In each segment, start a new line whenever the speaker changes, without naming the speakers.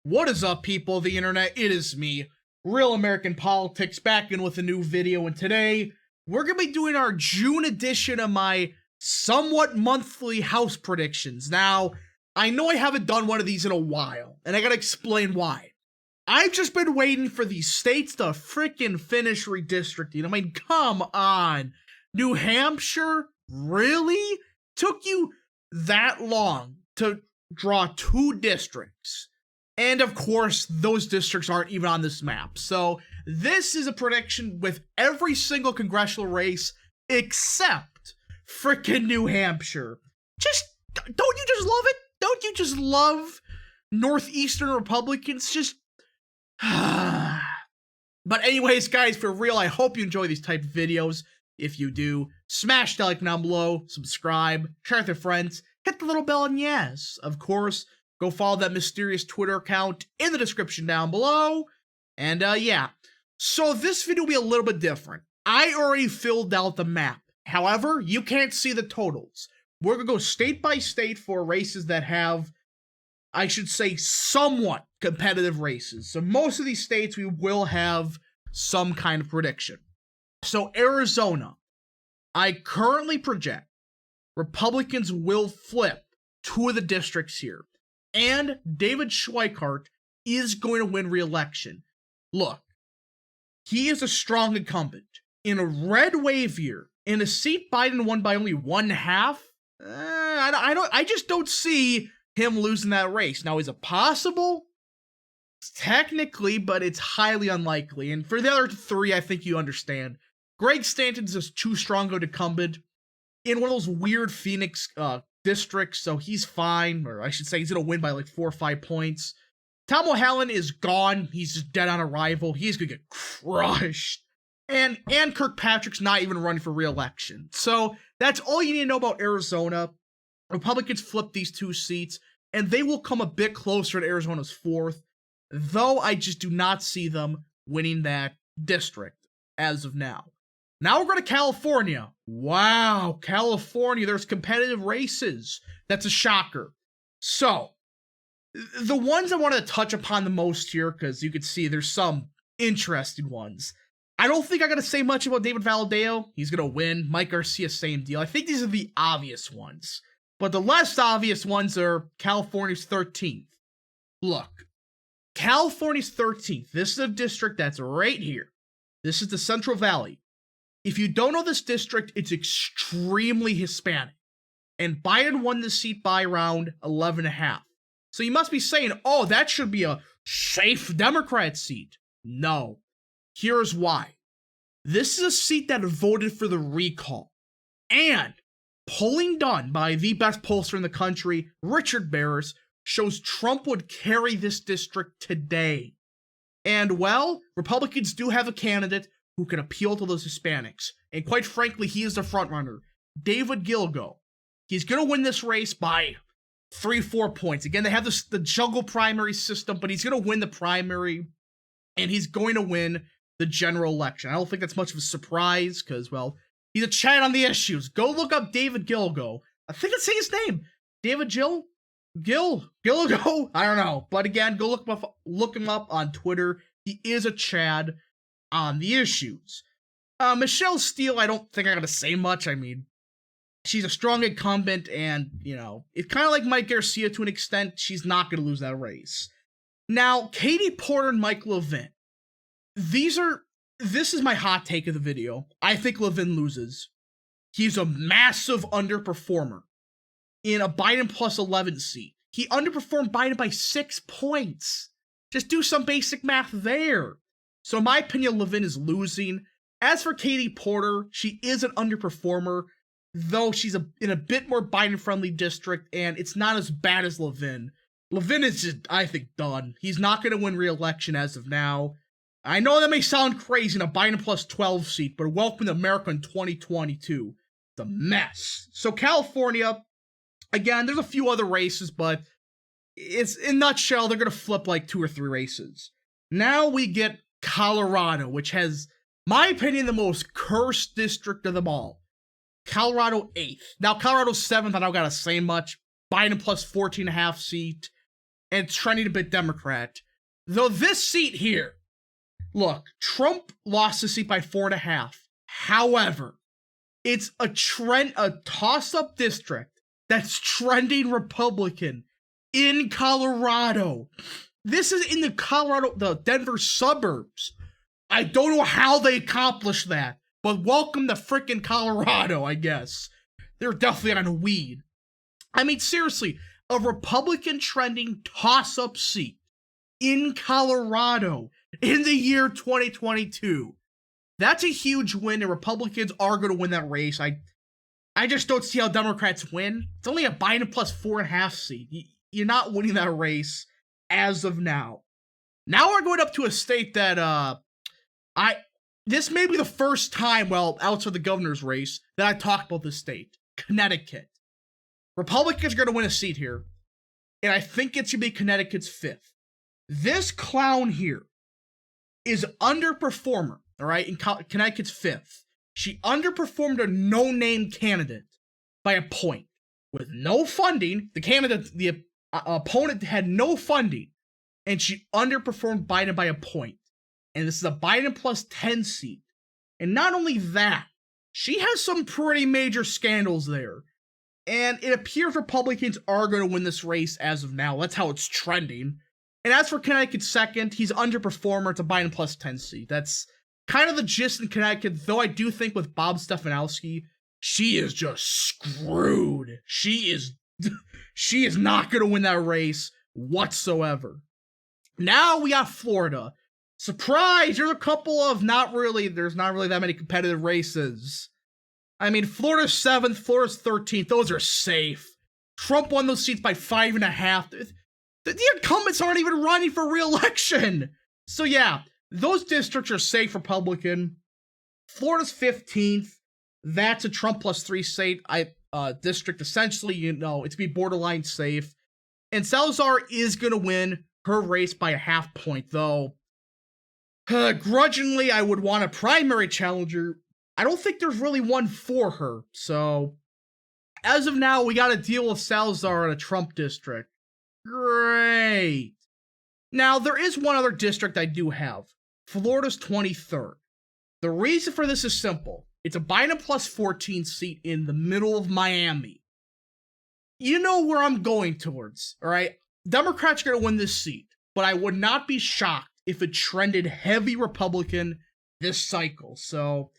What is up, people of the internet? It is me, Real American Politics, back in with a new video, and today we're going to be doing our June edition of my somewhat monthly house predictions. Now, I know I haven't done one of these in a while, and I gotta explain why. I've just been waiting for these states to freaking finish redistricting. I mean, come on. New Hampshire? Really? Took you that long to draw 2 districts? And of course, those districts aren't even on this map. So this is a prediction with every single congressional race except frickin' New Hampshire. Don't you just love it? Don't you just love Northeastern Republicans? Just but anyways, guys, for real, I hope you enjoy these type of videos. If you do, smash that like down below, subscribe, share with your friends, hit the little bell, and yes, of course, go follow that mysterious Twitter account in the description down below. And yeah, so this video will be a little bit different. I already filled out the map. However, you can't see the totals. We're gonna go state by state for races that have, I should say, somewhat competitive races. So most of these states we will have some kind of prediction. So Arizona, I currently project Republicans will flip 2 of the districts here. And David Schweikart is going to win re-election. Look, he is a strong incumbent. In a red wave year, in a seat Biden won by only 1/2, I just don't see him losing that race. Now, is it possible? Technically, but it's highly unlikely. And for the other 3, I think you understand. Greg Stanton's just too strong of an incumbent in one of those weird Phoenix districts, so he's fine, or I should say he's going to win by like 4 or 5 points. Tom O'Halloran is gone. He's just dead on arrival. He's going to get crushed. And Kirkpatrick's not even running for re-election. So that's all you need to know about Arizona. Republicans flip these 2 seats, and they will come a bit closer to Arizona's 4th, though I just do not see them winning that district as of now. Now we're going to California. Wow, California, there's competitive races. That's a shocker. So, the ones I wanted to touch upon the most here, because you can see there's some interesting ones. I don't think I got to say much about David Valadao. He's going to win. Mike Garcia, same deal. I think these are the obvious ones. But the less obvious ones are California's 13th. Look, California's 13th. This is a district that's right here. This is the Central Valley. If you don't know this district, it's extremely Hispanic. And Biden won this seat by around 11.5. So you must be saying, oh, that should be a safe Democrat seat. No. Here's why. This is a seat that voted for the recall. And polling done by the best pollster in the country, Richard Barris, shows Trump would carry this district today. And, well, Republicans do have a candidate who can appeal to those Hispanics. And quite frankly, he is the frontrunner, David Gilgo. He's going to win this race by 3-4 points. Again, they have the jungle primary system, but he's going to win the primary, and he's going to win the general election. I don't think that's much of a surprise, because, well, he's a chat on the issues. Go look up David Gilgo. I think that's his name. David Gilgo? I don't know. But again, go look him up on Twitter. He is a Chad on the issues. Michelle Steele, I don't think I gotta say much. I mean, she's a strong incumbent, and, you know, it's kind of like Mike Garcia to an extent. She's not gonna lose that race. Now, Katie Porter and Mike Levin. This is my hot take of the video. I think Levin loses. He's a massive underperformer in a Biden plus 11 seat. He underperformed Biden by 6 points. Just do some basic math there. So in my opinion, Levin is losing. As for Katie Porter, she is an underperformer, though she's in a bit more Biden-friendly district, and it's not as bad as Levin. Levin is just, I think, done. He's not going to win re-election as of now. I know that may sound crazy in a Biden plus 12 seat, but welcome to America in 2022. It's a mess. So California, again, there's a few other races, but it's, in a nutshell, they're going to flip like 2 or 3 races. Now we get Colorado, which has, my opinion, the most cursed district of them all. Colorado 8th. Now, Colorado 7th, I don't gotta say much. Biden plus 14.5 seat. and it's trending a bit Democrat. Though this seat here, look, Trump lost the seat by 4.5. However, it's a toss-up district that's trending Republican in Colorado. This is in the Denver suburbs. I don't know how they accomplished that, but welcome to frickin' Colorado, I guess. They're definitely on weed. I mean, seriously, a Republican trending toss-up seat in Colorado in the year 2022. That's a huge win, and Republicans are going to win that race. I just don't see how Democrats win. It's only a Biden plus 4.5 seat. You're not winning that race as of now. Now we're going up to a state that, this may be the first time, well, outside the governor's race, that I talked about this state. Connecticut. Republicans are going to win a seat here, and I think it should be Connecticut's 5th. This clown here is underperformer, all right, in Connecticut's 5th. She underperformed a no-name candidate by a point. With no funding, the opponent had no funding, and she underperformed Biden by a point. And this is a Biden plus 10 seat. And not only that, she has some pretty major scandals there. And it appears Republicans are going to win this race as of now. That's how it's trending. And as for Connecticut's 2nd, he's underperformer. It's a Biden plus 10 seat. That's kind of the gist in Connecticut, though I do think with Bob Stefanowski, she is just screwed. She is not going to win that race whatsoever. Now we got Florida. Surprise! There's a couple of there's not really that many competitive races. I mean, Florida's 7th, Florida's 13th. Those are safe. Trump won those seats by 5.5. The incumbents aren't even running for re-election. So yeah, those districts are safe Republican. Florida's 15th. That's a Trump plus 3 state district. Essentially, it's be borderline safe. And Salazar is going to win her race by a 0.5 point, though. Grudgingly, I would want a primary challenger. I don't think there's really one for her. So, as of now, we got to deal with Salazar in a Trump district. Great. Now, there is one other district I do have. Florida's 23rd. The reason for this is simple. It's a Biden plus 14 seat in the middle of Miami. You know where I'm going towards, all right? Democrats are going to win this seat, but I would not be shocked if it trended heavy Republican this cycle. So,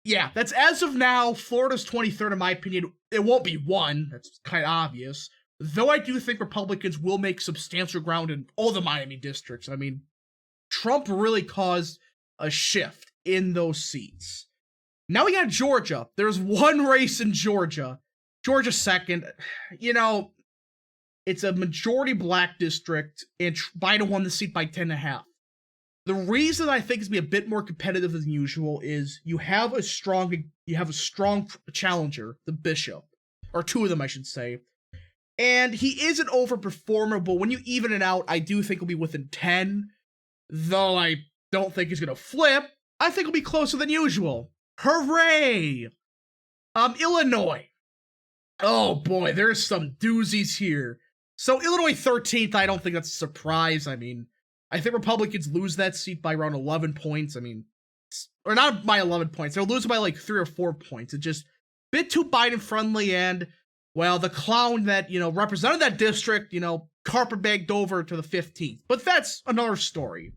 yeah, that's as of now. Florida's 23rd, in my opinion. It won't be one. That's kind of obvious. Though I do think Republicans will make substantial ground in all the Miami districts. I mean, Trump really caused a shift in those seats. Now we got Georgia. There's one race in Georgia. Georgia's 2nd. It's a majority black district, and Biden won the seat by 10.5. The reason I think it's going to be a bit more competitive than usual is you have a strong challenger, the bishop, or 2 of them, I should say. And he is an overperformer, but when you even it out, I do think he'll be within 10. Though I don't think he's going to flip, I think he'll be closer than usual. Hooray! Illinois. Oh boy, there's some doozies here. So Illinois 13th, I don't think that's a surprise. I mean, I think Republicans lose that seat by around 11 points. I mean, or not by 11 points. They'll lose it by like 3 or 4 points. It's just a bit too Biden-friendly, and, well, the clown that, represented that district, carpetbagged over to the 15th. But that's another story.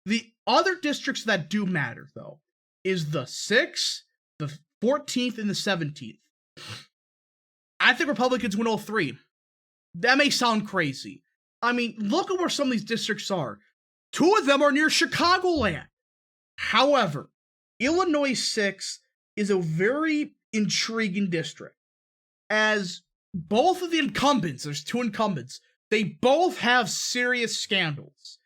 The other districts that do matter, though, is the 6th, the 14th, and the 17th. I think Republicans win all 3. That may sound crazy. I mean, look at where some of these districts are. 2 of them are near Chicagoland. However, Illinois 6 is a very intriguing district, as both of the incumbents, there's 2 incumbents, they both have serious scandals,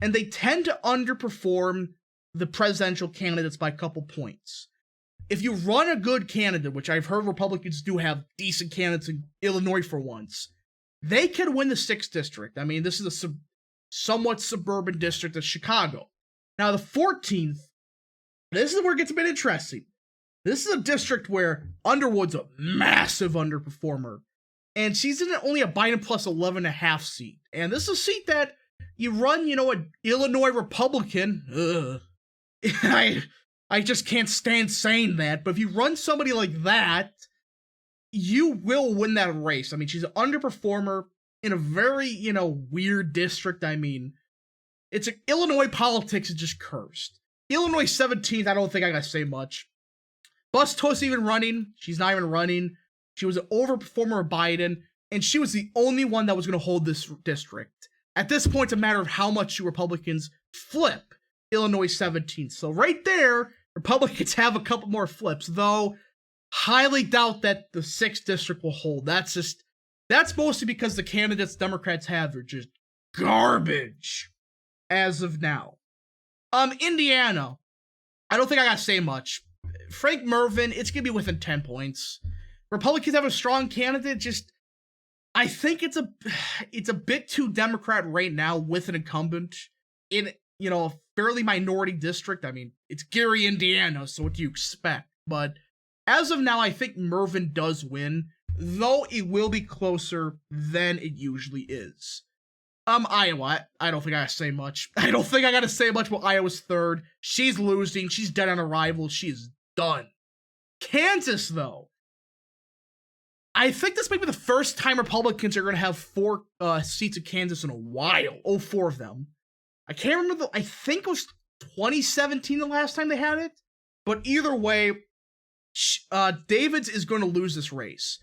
and they tend to underperform the presidential candidates by a couple points. If you run a good candidate, which I've heard Republicans do have decent candidates in Illinois for once, they can win the 6th district. I mean, this is a somewhat suburban district of Chicago. Now, the 14th, this is where it gets a bit interesting. This is a district where Underwood's a massive underperformer. and she's in only a Biden plus 11.5 seat. And this is a seat that you run, an Illinois Republican. Ugh. I just can't stand saying that, but if you run somebody like that, you will win that race. I mean, she's an underperformer in a very, weird district. I mean, Illinois politics is just cursed. Illinois 17th, I don't think I gotta say much. Busto's even running. She's not even running. She was an overperformer of Biden, and she was the only one that was going to hold this district. At this point, it's a matter of how much you Republicans flip Illinois 17th. So right there, Republicans have a couple more flips, though highly doubt that the 6th district will hold. That's mostly because the candidates Democrats have are just garbage as of now. Indiana, I don't think I gotta say much. Frank Mervyn, it's gonna be within 10 points. Republicans have a strong candidate, I think it's a bit too Democrat right now with an incumbent in, a fairly minority district. I mean, it's Gary, Indiana, so what do you expect? But as of now, I think Mervyn does win, though it will be closer than it usually is. Iowa, I don't think I gotta say much. I don't think I gotta say much about Iowa's 3rd. She's losing. She's dead on arrival. She's done. Kansas, though. I think this might be the first time Republicans are going to have 4 seats in Kansas in a while. 4 of them. I can't remember, I think it was 2017 the last time they had it. But either way, Davids is going to lose this race.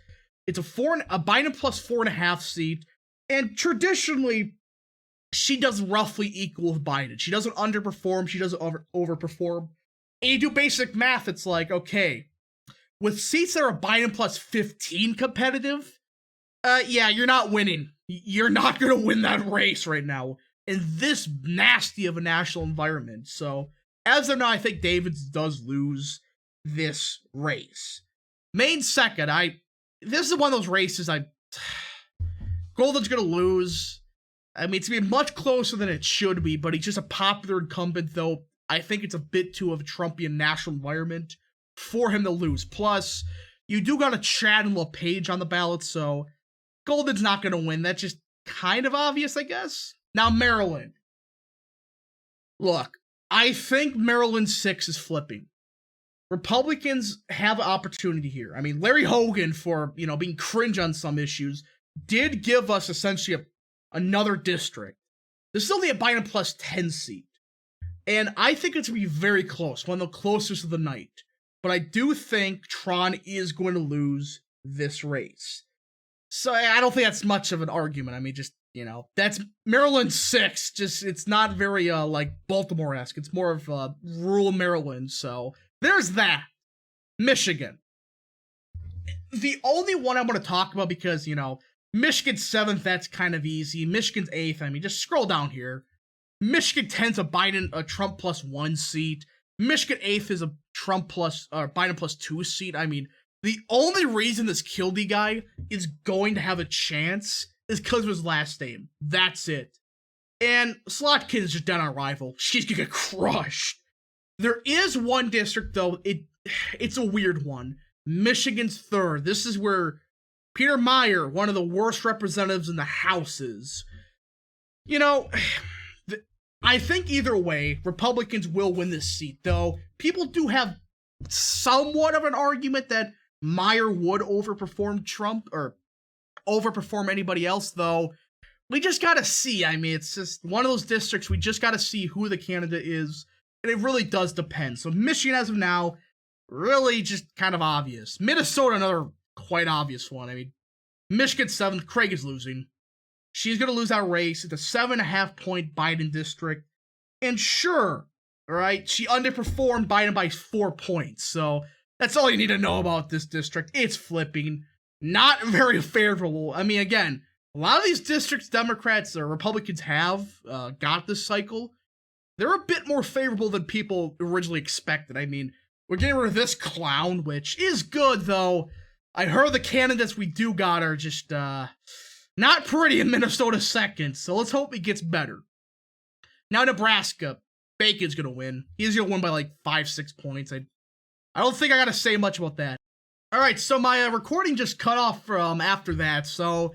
It's a Biden plus 4.5 seat. And traditionally, she does roughly equal with Biden. She doesn't underperform. She doesn't overperform. And you do basic math, it's like, okay, with seats that are Biden plus 15 competitive, yeah, you're not winning. You're not going to win that race right now in this nasty of a national environment. So, as of now, I think Davids does lose this race. Maine 2nd, this is one of those races Golden's going to lose. I mean, it's going to be much closer than it should be, but he's just a popular incumbent, though I think it's a bit too of a Trumpian national environment for him to lose. Plus, you do got a Chad and LePage on the ballot, so Golden's not going to win. That's just kind of obvious, I guess. Now, Maryland. Look, I think Maryland 6 is flipping. Republicans have an opportunity here. I mean, Larry Hogan, for, being cringe on some issues, did give us essentially another district. This is only a Biden plus 10 seat. And I think it's going to be very close, one of the closest of the night. But I do think Tron is going to lose this race. So I don't think that's much of an argument. I mean, just, that's Maryland 6. It's not very, like, Baltimore-esque. It's more of, rural Maryland. So there's that. Michigan. The only one I want to talk about because, Michigan's 7th, that's kind of easy. Michigan's 8th, I mean, just scroll down here. Michigan 10th's a Trump plus 1 seat. Michigan 8th is a Biden plus 2 seat. I mean, the only reason this Kildee guy is going to have a chance is because of his last name. That's it. And Slotkin is just dead on arrival. She's gonna get crushed. There is one district, though, it's a weird one. Michigan's 3rd. This is where Peter Meyer, one of the worst representatives in the House, is. I think either way, Republicans will win this seat, though people do have somewhat of an argument that Meyer would overperform Trump, or overperform anybody else, though. We just gotta see. I mean, it's just one of those districts, we just gotta see who the candidate is, and it really does depend. So Michigan, as of now, really just kind of obvious. Minnesota, another quite obvious one. I mean, Michigan 7th, Craig is losing. She's going to lose that race. It's a 7.5 point Biden district. And sure, all right, she underperformed Biden by 4 points. So that's all you need to know about this district. It's flipping. Not very favorable. I mean, again, a lot of these districts Democrats or Republicans have got this cycle. They're a bit more favorable than people originally expected. I mean, we're getting rid of this clown, which is good, though. I heard the candidates we do got are just, not pretty in Minnesota 2nd, so let's hope it gets better. Now, Nebraska, Bacon's gonna win. He's gonna win by like 5-6 points. I don't think I gotta say much about that. All right, so my recording just cut off from after that. So,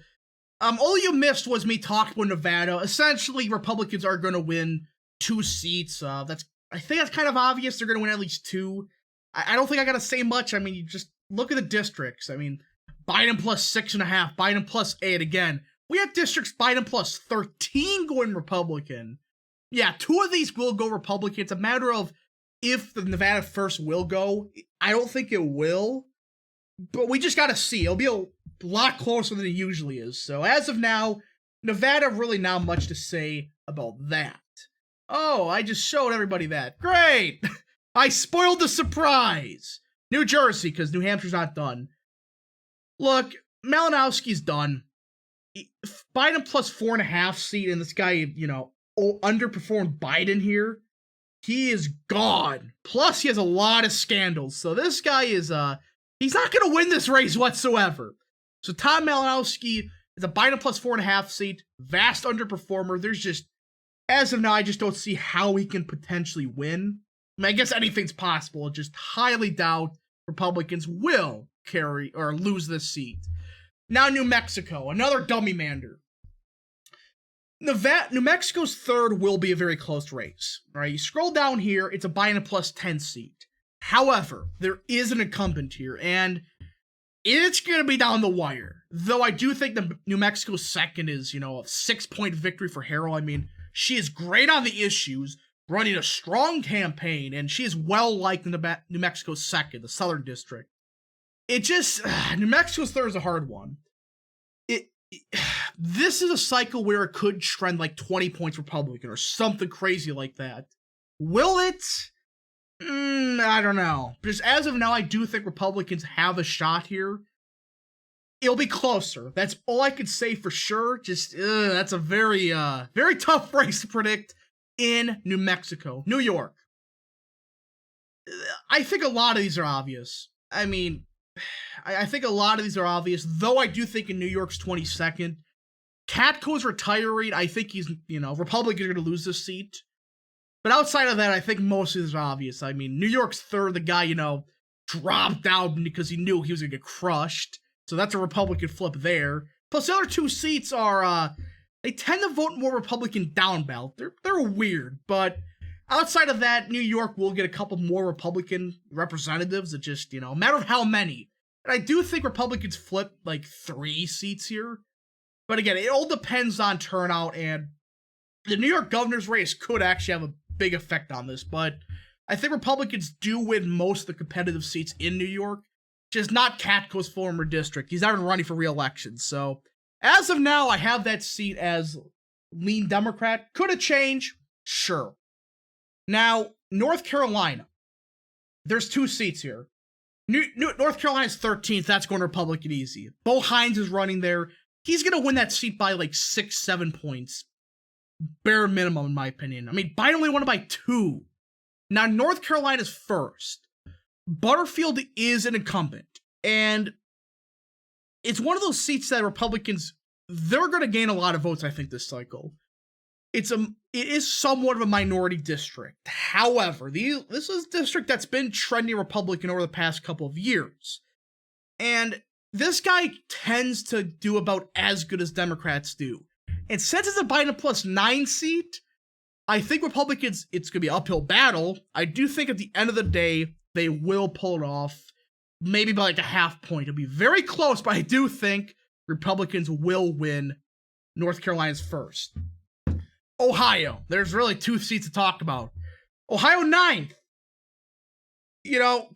all you missed was me talking about Nevada. Essentially, Republicans are going to win 2 seats. I think that's kind of obvious. They're going to win at least 2. I don't think I got to say much. I mean, you just look at the districts. I mean, Biden plus 6.5, Biden plus 8. Again, we have districts Biden plus 13 going Republican. Yeah, 2 of these will go Republican. It's a matter of if the Nevada first will go. I don't think it will. But we just gotta see. It'll be a lot closer than it usually is. So as of now, Nevada really not much to say about that. Oh, I just showed everybody that. Great! I spoiled the surprise! New Jersey, because New Hampshire's not done. Look, Malinowski's done. Biden plus 4.5 seat, and this guy, underperformed Biden here. He is gone. Plus, he has a lot of scandals. So this guy is, he's not going to win this race whatsoever. So Tom Malinowski is a Biden plus 4.5 seat, vast underperformer. There's just, as of now, I just don't see how he can potentially win. I mean, I guess anything's possible. I just highly doubt Republicans will carry or lose this seat. Now New Mexico, another dummy mander. New Mexico's third will be a very close race. All right, you scroll down here, it's a Biden plus 10 seat. However, there is an incumbent here, and it's going to be down the wire. Though I do think the New Mexico second is, a 6-point victory for Harrell. I mean, she is great on the issues, running a strong campaign, and she is well liked in the New Mexico second, the Southern District. It just, New Mexico's third is a hard one. This is a cycle where it could trend like 20 points Republican or something crazy like that. Will it? I don't know. Because as of now, I do think Republicans have a shot here. It'll be closer. That's all I can say for sure. Just, that's a very, very tough race to predict in New Mexico. New York. I think a lot of these are obvious. I mean, I think a lot of these are obvious, though I do think in New York's 22nd, Katko's retiring. I think he's, Republicans are going to lose this seat. But outside of that, I think most of these are obvious. I mean, New York's third, the guy, dropped out because he knew he was going to get crushed. So that's a Republican flip there. Plus, the other 2 seats are, they tend to vote more Republican down ballot. They're weird, but outside of that, New York will get a couple more Republican representatives. It just, a matter of how many. And I do think Republicans flip like 3 seats here. But again, it all depends on turnout, and the New York governor's race could actually have a big effect on this. But I think Republicans do win most of the competitive seats in New York, which is not Katko's former district. He's not even running for re-election. So as of now, I have that seat as lean Democrat. Could it change? Sure. Now, North Carolina. There's 2 seats here. North Carolina's 13th. That's going Republican easy. Bo Hines is running there. He's going to win that seat by like 6-7 points. Bare minimum, in my opinion. I mean, Biden only won it by 2. Now, North Carolina's first. Butterfield is an incumbent. And it's one of those seats that Republicans, they're going to gain a lot of votes, I think, this cycle. It is somewhat of a minority district. However, this is a district that's been trending Republican over the past couple of years. And this guy tends to do about as good as Democrats do. And since it's a Biden plus 9 seat, I think Republicans, it's going to be an uphill battle. I do think at the end of the day, they will pull it off. Maybe by like a half point. It'll be very close, but I do think Republicans will win North Carolina's first. Ohio. There's really 2 seats to talk about. Ohio 9th.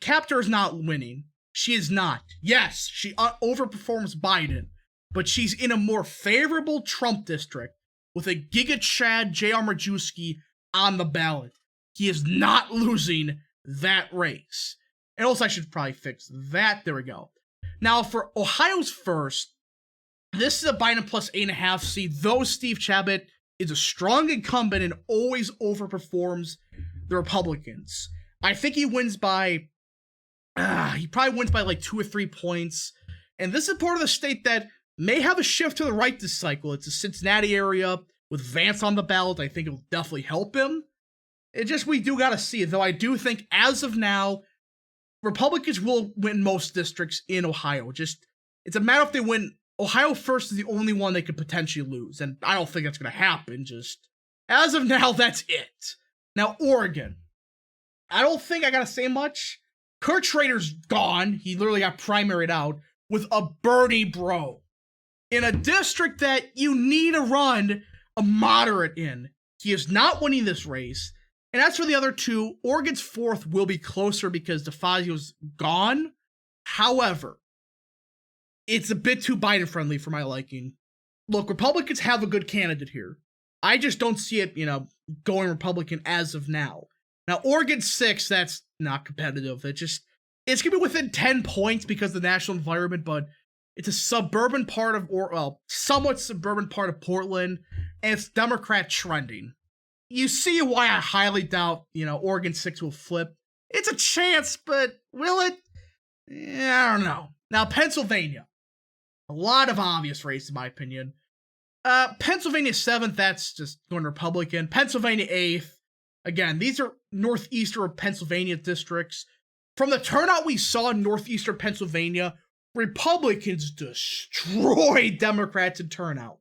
Captor is not winning. She is not. Yes, she overperforms Biden, but she's in a more favorable Trump district with a Giga Chad J.R. Majewski on the ballot. He is not losing that race. And also, I should probably fix that. There we go. Now, for Ohio's first, this is a Biden plus 8.5 seat, though Steve Chabot is a strong incumbent and always overperforms the Republicans. I think he wins by, he probably wins by like 2 or 3 points. And this is part of the state that may have a shift to the right this cycle. It's a Cincinnati area with Vance on the ballot. I think it will definitely help him. We do got to see it, though I do think as of now, Republicans will win most districts in Ohio. Just, it's a matter if they win. Ohio first is the only one they could potentially lose, and I don't think that's going to happen. Just, as of now, that's it. Now, Oregon. I don't think I got to say much. Kurt Schrader's gone. He literally got primaried out with a Bernie bro in a district that you need to run a moderate in. He is not winning this race. And as for the other two, Oregon's fourth will be closer because DeFazio's gone. However, it's a bit too Biden-friendly for my liking. Look, Republicans have a good candidate here. I just don't see it, going Republican as of now. Now, Oregon 6, that's not competitive. It's going to be within 10 points because of the national environment, but it's a suburban part of, somewhat suburban part of Portland, and it's Democrat trending. You see why I highly doubt, Oregon 6 will flip. It's a chance, but will it? I don't know. Now, Pennsylvania. A lot of obvious race, in my opinion. Pennsylvania 7th, that's just going Republican. Pennsylvania 8th. Again, these are northeastern Pennsylvania districts. From the turnout we saw in northeastern Pennsylvania, Republicans destroyed Democrats in turnout.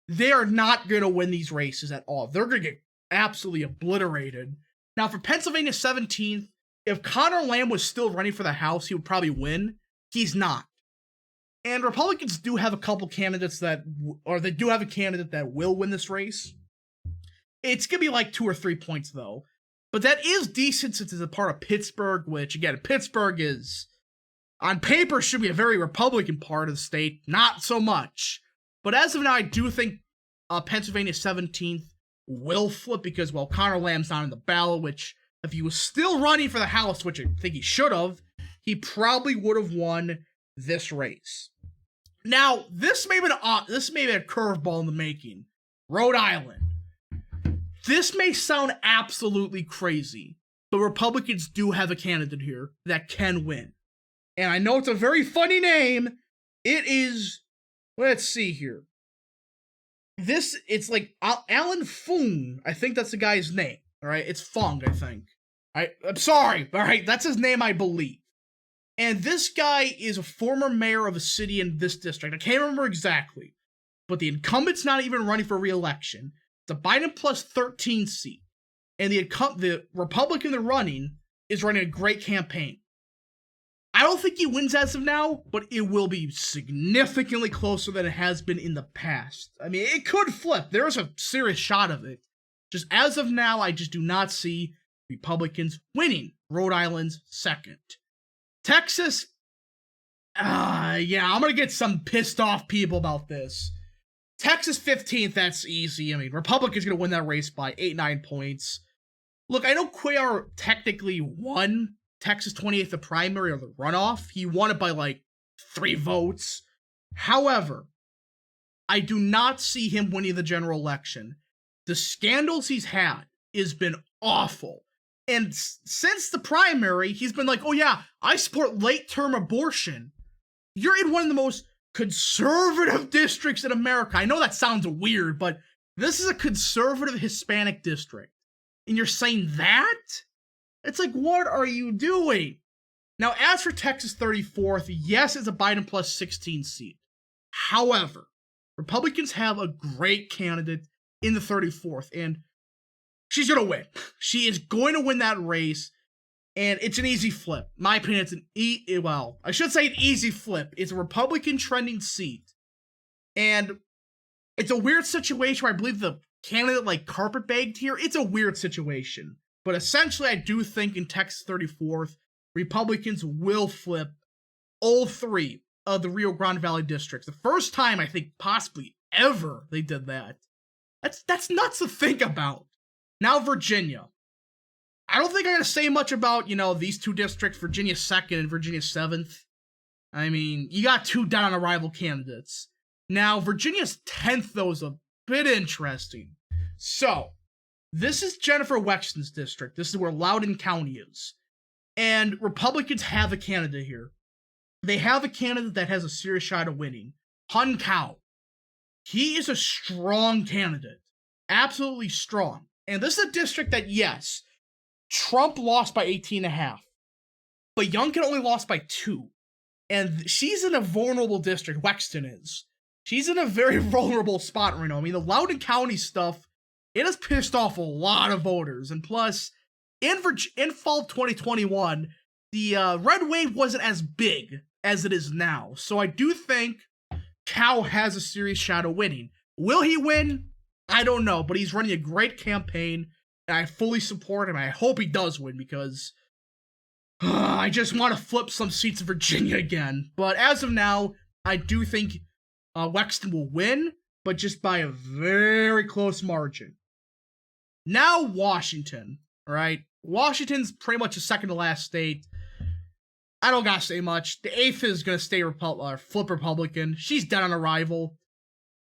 They are not going to win these races at all. They're going to get absolutely obliterated. Now, for Pennsylvania 17th, if Connor Lamb was still running for the House, he would probably win. He's not. And Republicans do have a couple candidates they do have a candidate that will win this race. It's going to be like 2 or 3 points, though. But that is decent since it's a part of Pittsburgh, which, again, Pittsburgh is, on paper, should be a very Republican part of the state. Not so much. But as of now, I do think Pennsylvania 17th will flip because, well, Connor Lamb's not in the ballot, which, if he was still running for the House, which I think he should have, he probably would have won this race. Now, this may be a curveball in the making. Rhode Island. This may sound absolutely crazy, but Republicans do have a candidate here that can win. And I know it's a very funny name. It is, let's see here. It's like Alan Foon. I think that's the guy's name. All right, it's Fung, I think. I'm sorry. All right, that's his name, I believe. And this guy is a former mayor of a city in this district. I can't remember exactly, but the incumbent's not even running for re-election. It's a Biden plus 13 seat, and the Republican they're running is running a great campaign. I don't think he wins as of now, but it will be significantly closer than it has been in the past. I mean, it could flip. There's a serious shot of it. Just as of now, I just do not see Republicans winning Rhode Island's second. Texas, yeah, I'm going to get some pissed off people about this. Texas 15th, that's easy. I mean, Republicans going to win that race by 8-9 points. Look, I know Cuellar technically won Texas 28th, the primary or the runoff. He won it by like 3 votes. However, I do not see him winning the general election. The scandals he's had has been awful. And since the primary, he's been like, oh yeah, I support late-term abortion. You're in one of the most conservative districts in America. I know that sounds weird, but this is a conservative Hispanic district. And you're saying that? It's like, what are you doing? Now, as for Texas 34th, yes, it's a Biden plus 16 seat. However, Republicans have a great candidate in the 34th, and she's going to win. She is going to win that race, and it's an easy flip. In my opinion, it's I should say an easy flip. It's a Republican trending seat, and it's a weird situation where I believe the candidate carpetbagged here. It's a weird situation, but essentially I do think in Texas 34th, Republicans will flip all 3 of the Rio Grande Valley districts. The first time, I think, possibly ever they did that. That's nuts to think about. Now, Virginia. I don't think I'm going to say much about, these 2 districts, Virginia 2nd and Virginia 7th. I mean, you got 2 down-arrival candidates. Now, Virginia's 10th, though, is a bit interesting. So, this is Jennifer Wexton's district. This is where Loudoun County is. And Republicans have a candidate here. They have a candidate that has a serious shot of winning. Hun Cao. He is a strong candidate. Absolutely strong. And this is a district that, yes, Trump lost by 18.5. but Youngkin only lost by 2. And she's in a vulnerable district, Wexton is. She's in a very vulnerable spot right now. I mean, the Loudoun County stuff, it has pissed off a lot of voters. And plus, in fall 2021, the red wave wasn't as big as it is now. So I do think Cal has a serious shot of winning. Will he win? I don't know, but he's running a great campaign, and I fully support him. I hope he does win, because I just want to flip some seats in Virginia again. But as of now, I do think Wexton will win, but just by a very close margin. Now Washington, all right? Washington's pretty much the second to last state. I don't gotta say much. The 8th is gonna stay flip Republican. She's dead on arrival.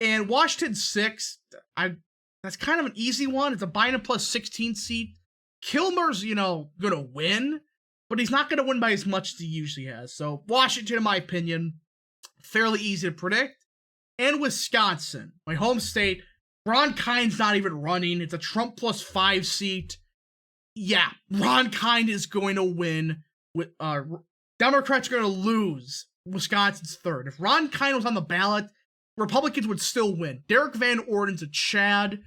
And Washington 6, that's kind of an easy one. It's a Biden plus 16 seat. Kilmer's, gonna win, but he's not gonna win by as much as he usually has. So Washington, in my opinion, fairly easy to predict. And Wisconsin, my home state, Ron Kind's not even running. It's a Trump plus 5 seat. Yeah, Ron Kind is going to win. Democrats are going to lose Wisconsin's 3rd. If Ron Kind was on the ballot, Republicans would still win. Derek Van Orden's a Chad,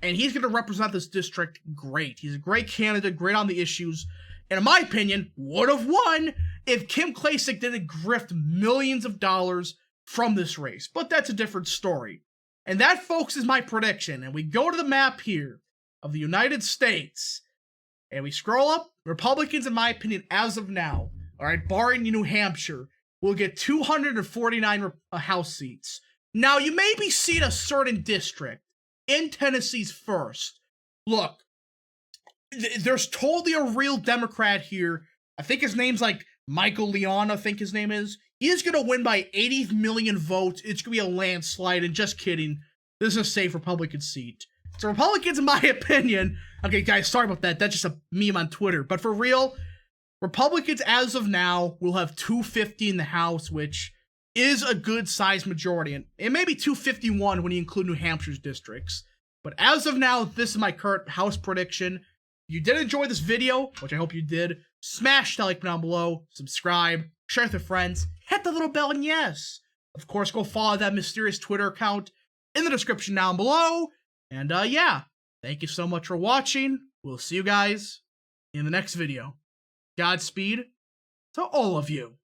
and he's going to represent this district great. He's a great candidate, great on the issues, and in my opinion, would have won if Kim Klacik didn't grift millions of dollars from this race. But that's a different story. And that, folks, is my prediction. And we go to the map here of the United States, and we scroll up. Republicans, in my opinion, as of now, all right, barring New Hampshire, will get 249 House seats. Now, you may be seeing a certain district in Tennessee's 1st. Look, there's totally a real Democrat here. I think his name's like Michael Leon, I think his name is. He's going to win by 80 million votes. It's going to be a landslide, and just kidding. This is a safe Republican seat. So Republicans, in my opinion, okay, guys, sorry about that. That's just a meme on Twitter. But for real, Republicans, as of now, will have 250 in the House, which is a good-sized majority. And it may be 251 when you include New Hampshire's districts. But as of now, this is my current House prediction. If you did enjoy this video, which I hope you did, smash that like button down below, subscribe, share with your friends, hit the little bell, and yes, of course, go follow that mysterious Twitter account in the description down below. And yeah, thank you so much for watching. We'll see you guys in the next video. Godspeed to all of you.